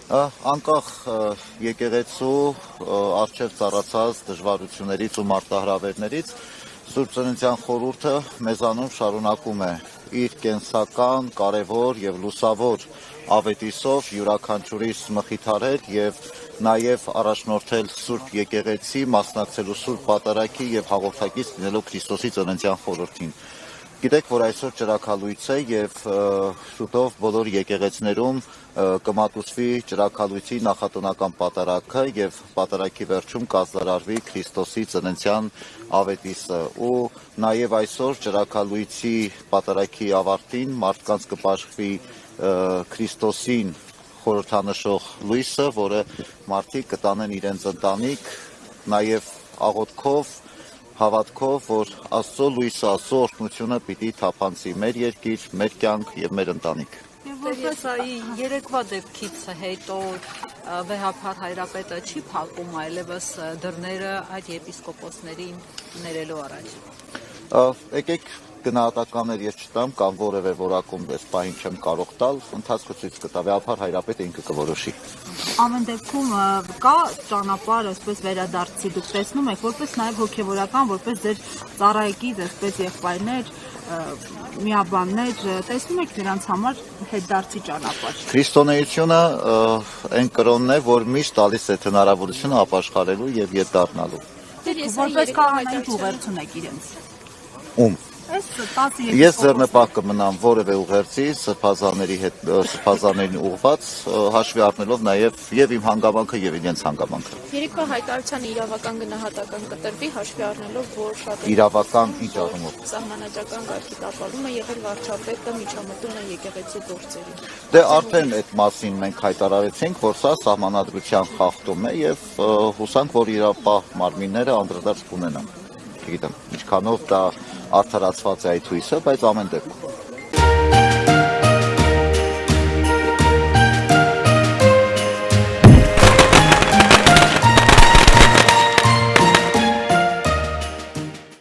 Անկախ եկեղեցու առջև ծառացած դժվարություններից ու մարտահրավերներից Սուրբ Ծննդյան խորհուրդը մեզանում շարունակում է իր կենսական, կարևոր եւ լուսավոր ավետիսով յուրաքանչյուրիս մխիթարել եւ նաեւ առաջնորդել Սուրբ եկեղեցի, մասնակցելու Սուրբ Պատարագի եւ հաղորդակից լինելով Քրիստոսի Ծննդյան խորհրդին։ Գիտեք, որ այսօր ճրագալույց է եւ շուտով բոլոր եկեղեցիներում կմատուցվի ճրագալույցի նախատնական պատարագը եւ պատարագի վերջում կազդարարվի Քրիստոսի Ծննդյան ավետիսը ու նաեւ այսօր ճրագալույցի պատարագի ավարտին մարդկանց կպաշտվի Քրիստոսին խորհրդանշող լույսը, որը մարդիկ կտանեն իրենց ընտանիք, նաեւ աղոթքով հավատքով, որ Աստծո լույսը, Աստծո օրհնությունը պիտի թափանցի մեր երկիր, մեր կյանք եւ մեր ընտանիք։ Եվ որպես երեկվա դեպքից հետո վեհափառ հայրապետը չի փակում այլևս դռները այդ եպիսկոպոսներին ներելու առաջ։ Եկեք գնահատականներ ես չտամ կամ որևէ որակում այս պահին չեմ կարող տալ, ընթացքը ցույց կտա, վեհափառ հայրապետը ինքը կորոշի։ Ամեն դեպքում կա ճանապարհ, այսպես վերադարձի, դուք տեսնում եք, որպես նաև հոգևորական, որպես ձեր ծառայեկից, այսպես եղբայրներ, միաբաններ, տեսնում եք նրանց համար հետդարձի ճանապարհ։ Քրիստոնեությունը այն կրոնն է, որ միշտ տալիս է հնարավորությունը ապաշխարելու եւ ետ դառնալու։ Որպես քահանայի ուղերձ ունեք իրենց։ Ում Ես ձեռնպահ կմնամ որևէ ուղերձի սրբազաններին ուղված, հաշվի առնելով նաև եւ իմ հանգամանքը եւ իրենց հանգամանքը։ Երեկվա հայտարարության իրավական գնահատական կտրվի, հաշվի առնելով, որ շատ իրավական ինչ առումով սահմանադրական կարգի տապալում է եղել վարչապետը միջամտում է եկեղեցի գործերին։ Դե արդեն այդ մասին մենք հայտարարեցինք, որ սա սահմանադրության խախտում է եւ հուսանք, որ իրավապահ մարմինները անդրադարձ կունենան։ Չգիտեմ, ինչքանով դա արդարացված է այդ հույսը, բայց ամեն դեպքում